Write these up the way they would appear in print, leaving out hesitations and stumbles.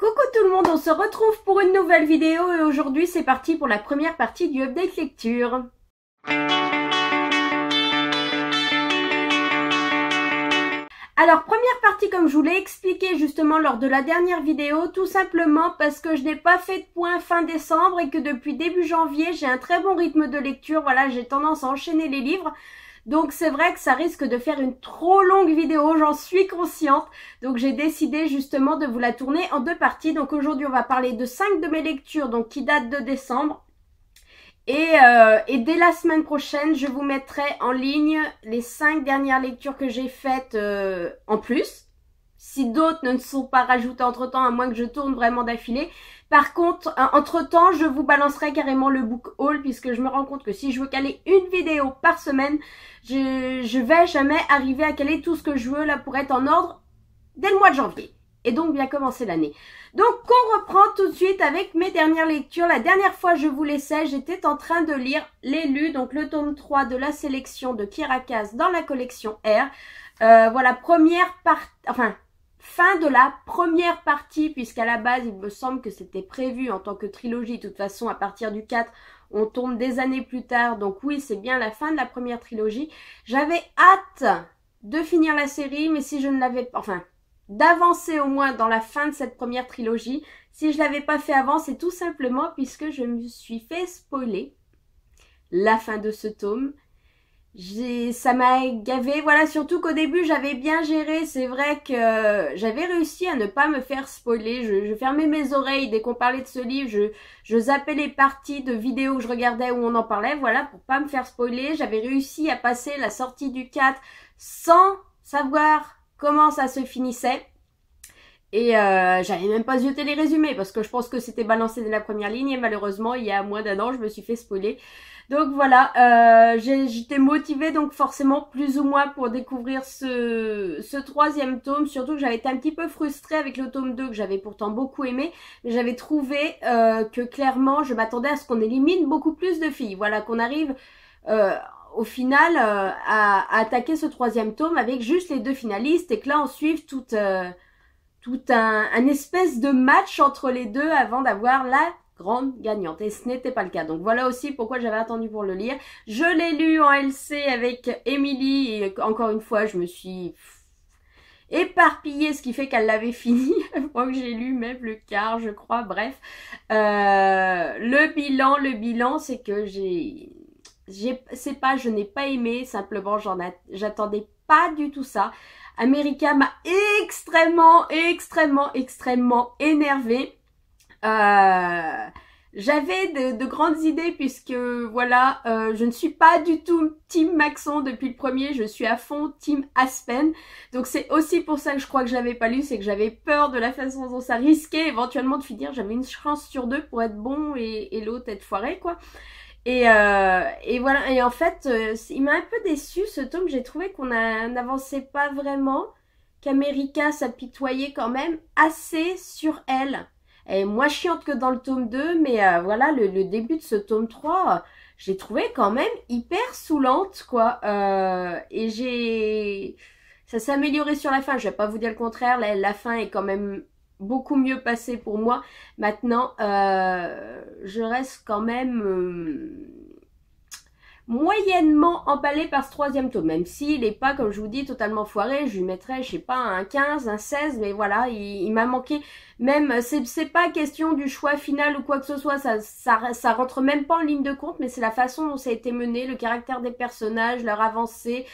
Coucou tout le monde, on se retrouve pour une nouvelle vidéo et aujourd'hui c'est parti pour la première partie du update lecture. Alors première partie comme je vous l'ai expliqué justement lors de la dernière vidéo, tout simplement parce que je n'ai pas fait de point fin décembre et que depuis début janvier j'ai un très bon rythme de lecture, voilà j'ai tendance à enchaîner les livres. Donc c'est vrai que ça risque de faire une trop longue vidéo, j'en suis consciente. Donc j'ai décidé justement de vous la tourner en deux parties. Donc aujourd'hui on va parler de 5 de mes lectures donc qui datent de décembre. Et dès la semaine prochaine, je vous mettrai en ligne les 5 dernières lectures que j'ai faites en plus. Si d'autres ne sont pas rajoutées entre-temps, à moins que je tourne vraiment d'affilée. Par contre, entre-temps, je vous balancerai carrément le book haul puisque je me rends compte que si je veux caler une vidéo par semaine, je vais jamais arriver à caler tout ce que je veux là pour être en ordre dès le mois de janvier. Et donc bien commencer l'année. Donc on reprend tout de suite avec mes dernières lectures. La dernière fois je vous laissais, j'étais en train de lire L'élu, donc le tome 3 de la sélection de Kirakas dans la collection R. Voilà, première partie, enfin fin de la première partie, puisqu'à la base il me semble que c'était prévu en tant que trilogie. De toute façon à partir du 4 on tombe des années plus tard, donc oui c'est bien la fin de la première trilogie. J'avais hâte de finir la série, mais si je ne l'avais pas, enfin d'avancer au moins dans la fin de cette première trilogie. Si je l'avais pas fait avant, c'est tout simplement puisque je me suis fait spoiler la fin de ce tome. Ça m'a gavé, voilà, surtout qu'au début j'avais bien géré, c'est vrai que j'avais réussi à ne pas me faire spoiler, je fermais mes oreilles dès qu'on parlait de ce livre, je zappais les parties de vidéos que je regardais où on en parlait, voilà, pour pas me faire spoiler. J'avais réussi à passer la sortie du 4 sans savoir comment ça se finissait. Et j'avais même pas zioté les résumés parce que je pense que c'était balancé dès la première ligne et malheureusement il y a moins d'un an je me suis fait spoiler. Donc voilà, j'étais motivée donc forcément plus ou moins pour découvrir ce troisième tome. Surtout que j'avais été un petit peu frustrée avec le tome 2 que j'avais pourtant beaucoup aimé. Mais j'avais trouvé que clairement je m'attendais à ce qu'on élimine beaucoup plus de filles. Voilà, qu'on arrive au final à attaquer ce troisième tome avec juste les deux finalistes et que là on suive tout un espèce de match entre les deux avant d'avoir la grande gagnante. Et ce n'était pas le cas. Donc voilà aussi pourquoi j'avais attendu pour le lire. Je l'ai lu en LC avec Émilie et encore une fois je me suis éparpillée, ce qui fait qu'elle l'avait fini. Moi que j'ai lu même le quart je crois. Bref. Le bilan c'est que je n'ai pas aimé, simplement j'attendais pas du tout ça. America m'a extrêmement énervée. J'avais de grandes idées puisque voilà, je ne suis pas du tout team Maxon depuis le premier, je suis à fond team Aspen. Donc c'est aussi pour ça que je crois que je l'avais pas lu, c'est que j'avais peur de la façon dont ça risquait éventuellement de finir. J'avais une chance sur 2 pour être bon et l'autre être foiré quoi. Et voilà, et en fait, il m'a un peu déçu ce tome. J'ai trouvé qu'on n'avançait pas vraiment, qu'America s'apitoyait quand même assez sur elle. Elle est moins chiante que dans le tome 2, mais voilà, le début de ce tome 3, j'ai trouvé quand même hyper saoulante, quoi. Et ça s'est amélioré sur la fin, je vais pas vous dire le contraire, la fin est quand même beaucoup mieux passée pour moi. Maintenant, je reste quand même moyennement emballée par ce troisième tome, même s'il n'est pas, comme je vous dis, totalement foiré. Je lui mettrais, je sais pas, un 15, un 16, mais voilà, il m'a manqué. Même, c'est pas question du choix final ou quoi que ce soit, ça rentre même pas en ligne de compte, mais c'est la façon dont ça a été mené, le caractère des personnages, leur avancée,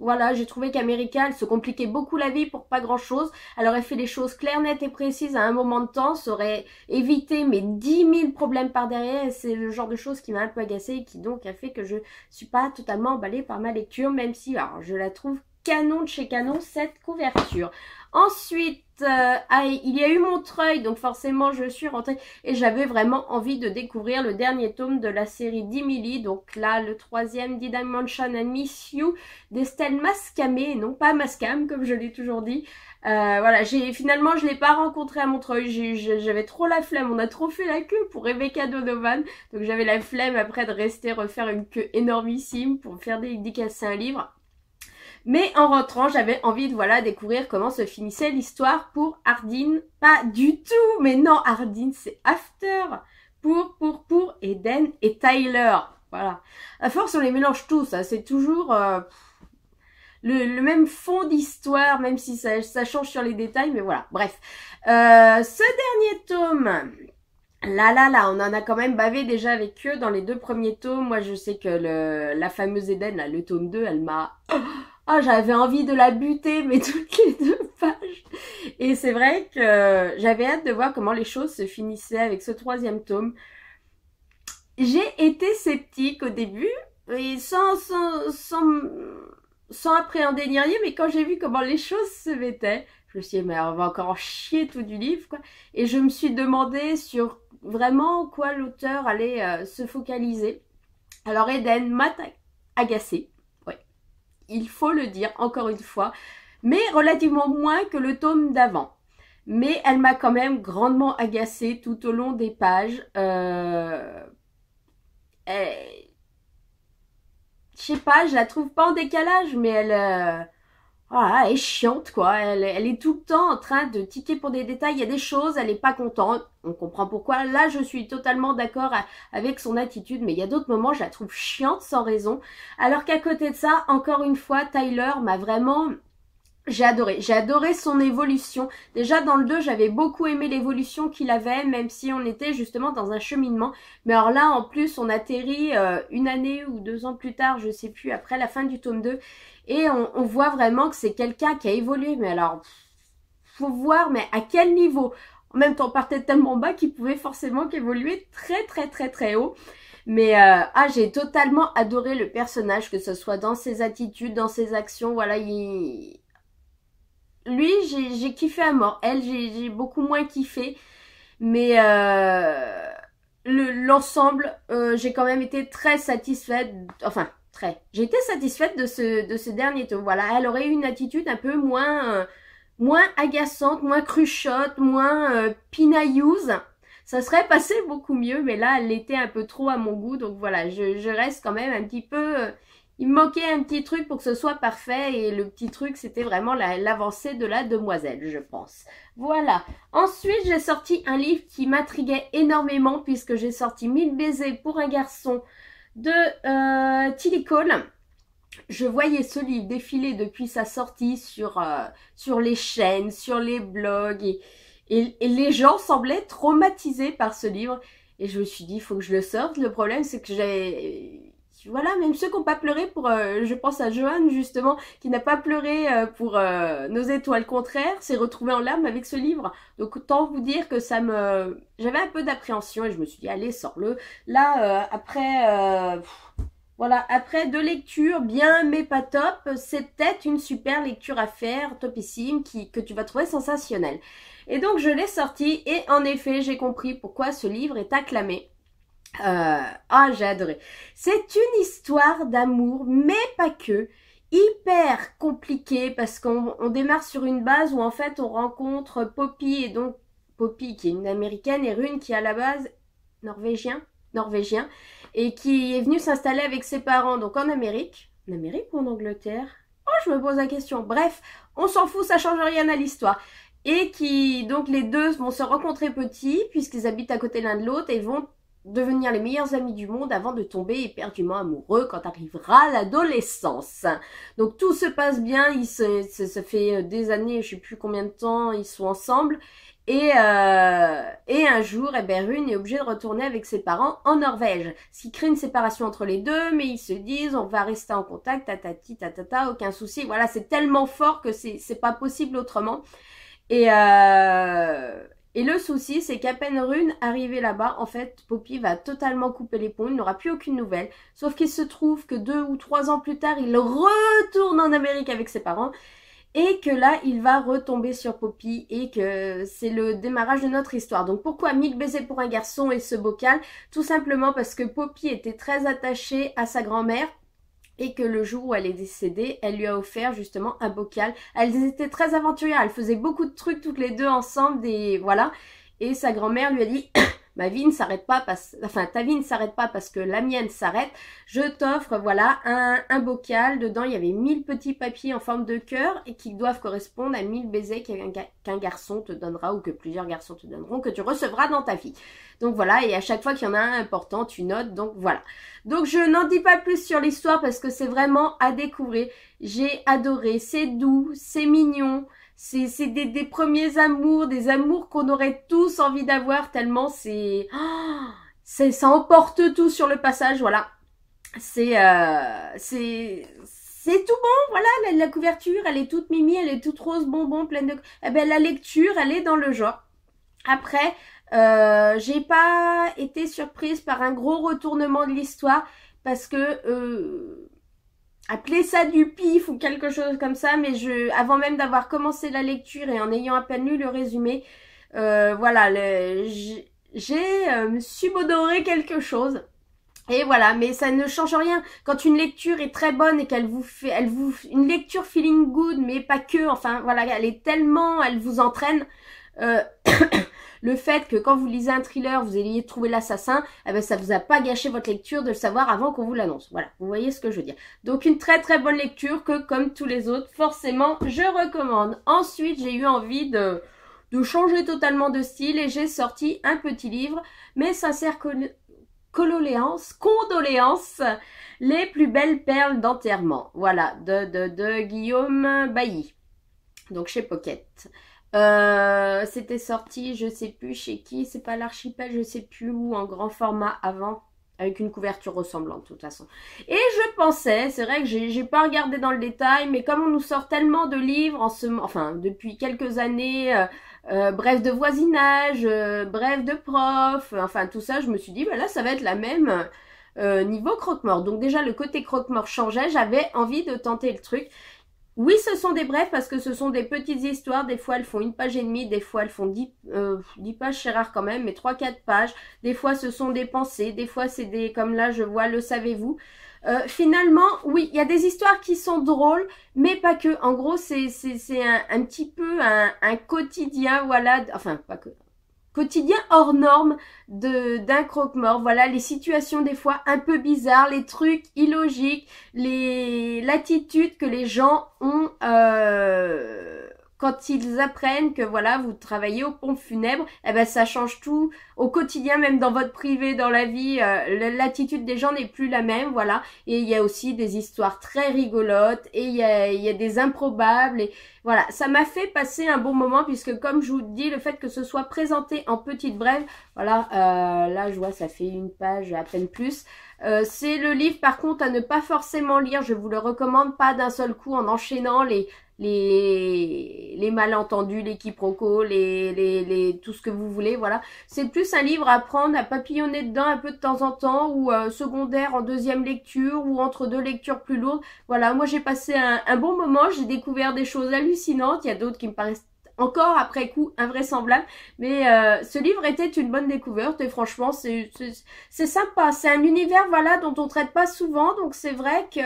voilà, j'ai trouvé qu'America, elle se compliquait beaucoup la vie pour pas grand chose. Elle aurait fait les choses claires, nettes et précises à un moment de temps. Ça aurait évité mes 10 000 problèmes par derrière. Et c'est le genre de choses qui m'a un peu agacée et qui donc a fait que je suis pas totalement emballée par ma lecture. Même si, alors, je la trouve canon de chez canon, cette couverture. Ensuite, il y a eu Montreuil, donc forcément je suis rentrée et j'avais vraiment envie de découvrir le dernier tome de la série d'Emily, donc là le troisième Did I Mention and Miss You d'Estelle Mascamé, non pas Mascam comme je l'ai toujours dit. Voilà, finalement je l'ai pas rencontré à Montreuil, j'avais trop la flemme, on a trop fait la queue pour Rebecca Donovan, donc j'avais la flemme après de refaire une queue énormissime pour faire dédicacer un livre. Mais en rentrant, j'avais envie de voilà découvrir comment se finissait l'histoire pour Ardyn. Pas du tout, mais non, Ardyn c'est After. Pour Eden et Tyler. Voilà. À force, on les mélange tous. Hein. C'est toujours le même fond d'histoire, même si ça change sur les détails. Mais voilà, bref. Ce dernier tome... Là, on en a quand même bavé déjà avec eux dans les 2 premiers tomes. Moi, je sais que la fameuse Eden, là, le tome 2, elle m'a... Ah, j'avais envie de la buter, mais toutes les 2 pages. Et c'est vrai que j'avais hâte de voir comment les choses se finissaient avec ce 3e tome. J'ai été sceptique au début, et sans appréhender ni rien, mais quand j'ai vu comment les choses se mettaient, je me suis dit, mais on va encore en chier tout du livre, quoi. Et je me suis demandé sur vraiment quoi l'auteur allait se focaliser. Alors Eden m'a agacée, ouais, il faut le dire encore une fois, mais relativement moins que le tome d'avant. Mais elle m'a quand même grandement agacée tout au long des pages. Je sais pas, je la trouve pas en décalage, mais voilà, elle est chiante quoi, elle est tout le temps en train de tiquer pour des détails, il y a des choses, elle est pas contente, on comprend pourquoi, là je suis totalement d'accord avec son attitude, mais il y a d'autres moments je la trouve chiante sans raison, alors qu'à côté de ça, encore une fois, Tyler m'a vraiment... J'ai adoré son évolution. Déjà dans le 2, j'avais beaucoup aimé l'évolution qu'il avait, même si on était justement dans un cheminement. Mais alors là, en plus, on atterrit 1 année ou 2 ans plus tard, je sais plus, après la fin du tome 2. Et on voit vraiment que c'est quelqu'un qui a évolué. Mais alors, faut voir, mais à quel niveau? En même temps, on partait tellement bas qu'il pouvait forcément qu'évoluer très haut. Mais j'ai totalement adoré le personnage, que ce soit dans ses attitudes, dans ses actions. Voilà, lui, j'ai kiffé à mort. Elle, j'ai beaucoup moins kiffé. Mais l'ensemble, j'ai quand même été très satisfaite. Enfin, j'ai été satisfaite de ce dernier tome. Voilà, elle aurait eu une attitude un peu moins agaçante, moins cruchotte, moins pinailleuse. Ça serait passé beaucoup mieux. Mais là, elle l'était un peu trop à mon goût. Donc voilà, je reste quand même un petit peu... il me manquait un petit truc pour que ce soit parfait et le petit truc c'était vraiment l'avancée de la demoiselle, je pense. Voilà. Ensuite j'ai sorti un livre qui m'intriguait énormément puisque j'ai sorti 1000 baisers pour un garçon de Tilly Cole. Je voyais ce livre défiler depuis sa sortie sur les chaînes, sur les blogs et les gens semblaient traumatisés par ce livre et je me suis dit il faut que je le sorte. Le problème c'est que voilà, même ceux qui n'ont pas pleuré pour... je pense à Johan, justement, qui n'a pas pleuré pour Nos étoiles contraires, s'est retrouvé en larmes avec ce livre. Donc, autant vous dire que ça me... J'avais un peu d'appréhension et je me suis dit, allez, sors-le. Là, voilà, après 2 lectures, bien mais pas top, c'est peut-être une super lecture à faire, topissime, que tu vas trouver sensationnelle. Et donc, je l'ai sorti et en effet, j'ai compris pourquoi ce livre est acclamé. J'ai adoré. C'est une histoire d'amour, mais pas que. Hyper compliquée parce qu'on démarre sur une base où en fait on rencontre Poppy et donc Poppy qui est une américaine et Rune qui est à la base norvégien et qui est venu s'installer avec ses parents donc en Amérique ou en Angleterre. Oh, je me pose la question. Bref, on s'en fout, ça change rien à l'histoire. Et qui donc les deux vont se rencontrer petits puisqu'ils habitent à côté l'un de l'autre et vont devenir les meilleurs amis du monde avant de tomber éperdument amoureux quand arrivera l'adolescence. Donc tout se passe bien, ça fait des années, je sais plus combien de temps ils sont ensemble. Et un jour, Rune est obligé de retourner avec ses parents en Norvège. Ce qui crée une séparation entre les deux, mais ils se disent on va rester en contact, tatati, tatata, aucun souci. Voilà, c'est tellement fort que c'est pas possible autrement. Et le souci, c'est qu'à peine Rune arrivée là-bas, en fait, Poppy va totalement couper les ponts, il n'aura plus aucune nouvelle. Sauf qu'il se trouve que 2 ou 3 ans plus tard, il retourne en Amérique avec ses parents. Et que là, il va retomber sur Poppy et que c'est le démarrage de notre histoire. Donc pourquoi 1000 baisers pour un garçon et ce bocal? Tout simplement parce que Poppy était très attachée à sa grand-mère. Et que le jour où elle est décédée, elle lui a offert justement un bocal. Elles étaient très aventurières, elles faisaient beaucoup de trucs toutes les deux ensemble, voilà. Et sa grand-mère lui a dit, ma vie ne s'arrête pas, ta vie ne s'arrête pas parce que la mienne s'arrête, je t'offre, voilà, un bocal. Dedans, il y avait 1000 petits papiers en forme de cœur et qui doivent correspondre à 1000 baisers qu'un garçon te donnera ou que plusieurs garçons te donneront, que tu recevras dans ta vie. Donc voilà, et à chaque fois qu'il y en a un important, tu notes, donc voilà. Donc je n'en dis pas plus sur l'histoire parce que c'est vraiment à découvrir. J'ai adoré, c'est doux, c'est mignon. C'est des premiers amours, des amours qu'on aurait tous envie d'avoir tellement ça emporte tout sur le passage, voilà. C'est tout bon, voilà, la couverture, elle est toute mimi, elle est toute rose bonbon, pleine de... Eh ben, la lecture, elle est dans le genre. Après, j'ai pas été surprise par un gros retournement de l'histoire parce que... appelez ça du pif ou quelque chose comme ça, mais avant même d'avoir commencé la lecture et en ayant à peine lu le résumé, voilà, j'ai subodoré quelque chose. Et voilà, mais ça ne change rien. Quand une lecture est très bonne et qu'elle vous fait, une lecture feeling good, mais pas que, enfin voilà, elle vous entraîne. Le fait que quand vous lisez un thriller, vous ayez trouvé l'assassin, eh ben ça vous a pas gâché votre lecture de le savoir avant qu'on vous l'annonce. Voilà, vous voyez ce que je veux dire. Donc une très très bonne lecture que comme tous les autres, forcément, je recommande. Ensuite, j'ai eu envie de changer totalement de style et j'ai sorti un petit livre, mes sincères condoléances, les plus belles perles d'enterrement. Voilà, de Guillaume Bailly. Donc chez Pocket. C'était sorti, je sais plus chez qui, c'est pas l'Archipel, je sais plus où, en grand format avant, avec une couverture ressemblante de toute façon. Et je pensais, c'est vrai que j'ai pas regardé dans le détail, mais comme on nous sort tellement de livres depuis quelques années, bref de voisinage, bref de prof, enfin tout ça, je me suis dit, bah là ça va être la même niveau croque-mort. Donc déjà le côté croque-mort changeait, j'avais envie de tenter le truc. Oui, ce sont des brefs parce que ce sont des petites histoires. Des fois, elles font 1 page et demie. Des fois, elles font 10 pages, c'est rare quand même, mais 3-4 pages. Des fois, ce sont des pensées. Des fois, c'est des, comme là, je vois, le savez-vous. Finalement, oui, il y a des histoires qui sont drôles, mais pas que. En gros, c'est un petit peu un quotidien, voilà. Enfin, pas que. Quotidien hors norme d'un croque-mort. Voilà, les situations des fois un peu bizarres, les trucs illogiques, l'attitude que les gens ont quand ils apprennent que voilà, vous travaillez aux pompes funèbres, eh ben ça change tout au quotidien, même dans votre privé, dans la vie, l'attitude des gens n'est plus la même, voilà. Et il y a aussi des histoires très rigolotes et il y a des improbables et voilà, ça m'a fait passer un bon moment puisque comme je vous dis, le fait que ce soit présenté en petite brève, voilà, là je vois ça fait 1 page à peine plus. C'est le livre par contre à ne pas forcément lire, je vous le recommande pas d'un seul coup en enchaînant les malentendus, les quiproquos, tout ce que vous voulez, voilà. C'est plus un livre à prendre, à papillonner dedans un peu de temps en temps, ou secondaire en deuxième lecture, ou entre 2 lectures plus lourdes. Voilà, moi j'ai passé un bon moment, j'ai découvert des choses hallucinantes, il y a d'autres qui me paraissent encore après coup invraisemblables, mais ce livre était une bonne découverte, et franchement c'est sympa, c'est un univers, voilà, dont on traite pas souvent, donc c'est vrai que...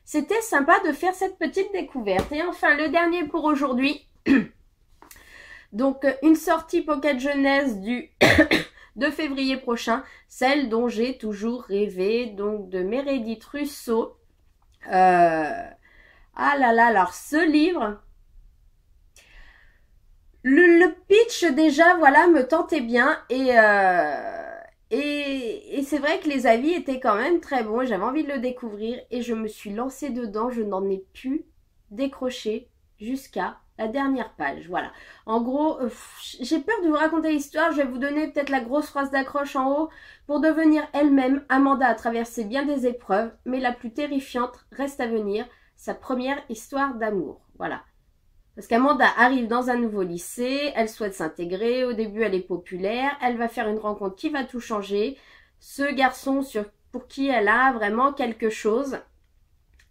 c'était sympa de faire cette petite découverte. Et enfin, le dernier pour aujourd'hui. Donc, une sortie Pocket Jeunesse du 2 février prochain. Celle dont j'ai toujours rêvé. Donc, de Meredith Russo. Ah là là, alors ce livre... Le pitch déjà, voilà, me tentait bien. Et c'est vrai que les avis étaient quand même très bons. J'avais envie de le découvrir et je me suis lancée dedans. Je n'en ai pu décrocher jusqu'à la dernière page. Voilà. En gros, j'ai peur de vous raconter l'histoire. Je vais vous donner peut-être la grosse phrase d'accroche en haut. Pour devenir elle-même, Amanda a traversé bien des épreuves, mais la plus terrifiante reste à venir. Sa première histoire d'amour. Voilà. Parce qu'Amanda arrive dans un nouveau lycée, elle souhaite s'intégrer, au début elle est populaire, elle va faire une rencontre qui va tout changer. Ce garçon pour qui elle a vraiment quelque chose.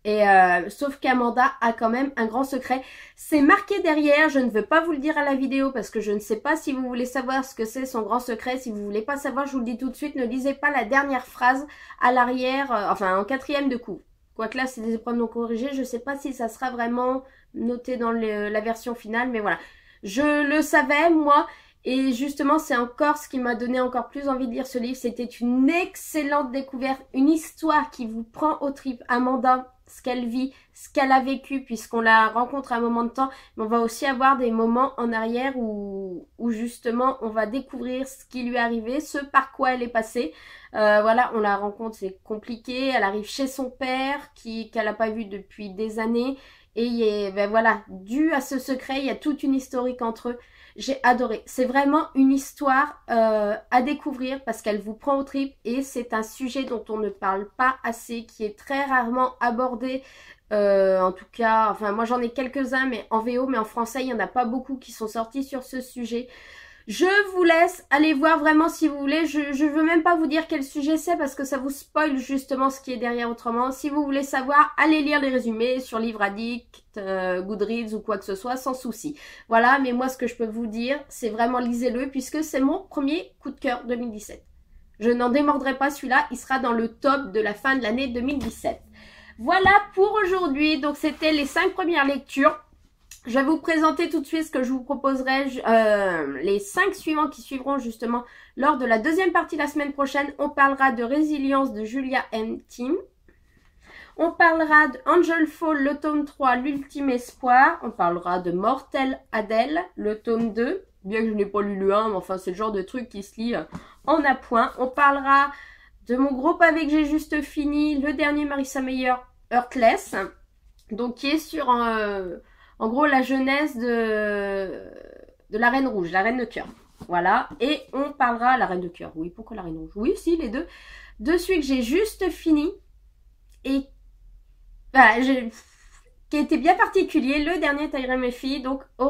Et sauf qu'Amanda a quand même un grand secret. C'est marqué derrière, je ne veux pas vous le dire à la vidéo parce que je ne sais pas si vous voulez savoir ce que c'est son grand secret. Si vous voulez pas savoir, je vous le dis tout de suite, ne lisez pas la dernière phrase à l'arrière, enfin en 4e de coup. Quoique là c'est des épreuves non corrigées, je ne sais pas si ça sera vraiment... noté dans la version finale, mais voilà. Je le savais, moi, Et justement, c'est encore ce qui m'a donné encore plus envie de lire ce livre. C'était une excellente découverte, une histoire qui vous prend aux tripes. Amanda, ce qu'elle vit, ce qu'elle a vécu, puisqu'on la rencontre à un moment de temps, mais on va aussi avoir des moments en arrière où justement on va découvrir ce qui lui est arrivé, ce par quoi elle est passée. Voilà, on la rencontre, c'est compliqué, elle arrive chez son père qu'elle n'a pas vu depuis des années, et ben voilà, dû à ce secret, il y a toute une historique entre eux. J'ai adoré. C'est vraiment une histoire à découvrir parce qu'elle vous prend aux tripes et c'est un sujet dont on ne parle pas assez, qui est très rarement abordé. En tout cas, enfin moi j'en ai quelques-uns mais en VO, mais en français il n'y en a pas beaucoup qui sont sortis sur ce sujet. Je vous laisse aller voir vraiment si vous voulez. Je veux même pas vous dire quel sujet c'est parce que ça vous spoil justement ce qui est derrière autrement. Si vous voulez savoir, allez lire les résumés sur Livre Addict, Goodreads ou quoi que ce soit, sans souci. Voilà, mais moi ce que je peux vous dire, c'est vraiment lisez-le puisque c'est mon premier coup de cœur 2017. Je n'en démordrai pas celui-là, il sera dans le top de la fin de l'année 2017. Voilà pour aujourd'hui, donc c'était les 5 premières lectures. Je vais vous présenter tout de suite ce que je vous proposerai, les 5 suivants qui suivront justement lors de la deuxième partie la semaine prochaine. On parlera de Résilience de Julia M. Tim. On parlera de Angel Fall, le tome 3, l'ultime espoir. On parlera de Mortel Adèle, le tome 2. Bien que je n'ai pas lu le 1, mais enfin c'est le genre de truc qui se lit en appoint. On parlera de mon gros pavé que j'ai juste fini, le dernier Marissa Meyer, Heartless. Donc qui est sur... en gros, la jeunesse de la Reine Rouge, la Reine de Cœur. Voilà. Et on parlera... La Reine de Cœur, oui. Pourquoi la Reine Rouge? Oui, si, les deux. De celui que j'ai juste fini. Et... Voilà, qui était bien particulier. Le dernier Tyrell Murphy. Donc, au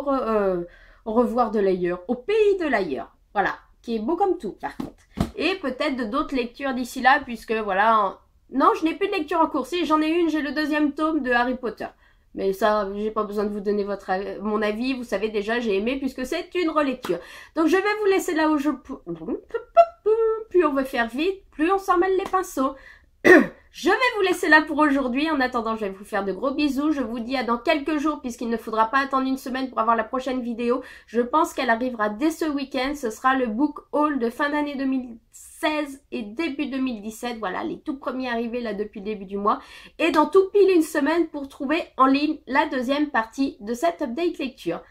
revoir de l'ailleurs. Au pays de l'ailleurs. Voilà. Qui est beau comme tout, par contre. Et peut-être de d'autres lectures d'ici là, puisque, voilà... Non, je n'ai plus de lecture en cours. Si, j'en ai une. J'ai le 2e tome de Harry Potter. Mais ça, j'ai pas besoin de vous donner mon avis. Vous savez déjà, j'ai aimé puisque c'est une relecture. Donc, je vais vous laisser là où je... Plus on veut faire vite, plus on s'en mêle les pinceaux. Je vais vous laisser là pour aujourd'hui. En attendant, je vais vous faire de gros bisous. Je vous dis à dans quelques jours puisqu'il ne faudra pas attendre une semaine pour avoir la prochaine vidéo. Je pense qu'elle arrivera dès ce week-end. Ce sera le book haul de fin d'année 2016 et début 2017. Voilà, les tout premiers arrivés là depuis le début du mois. Et dans tout pile une semaine pour trouver en ligne la deuxième partie de cette update lecture.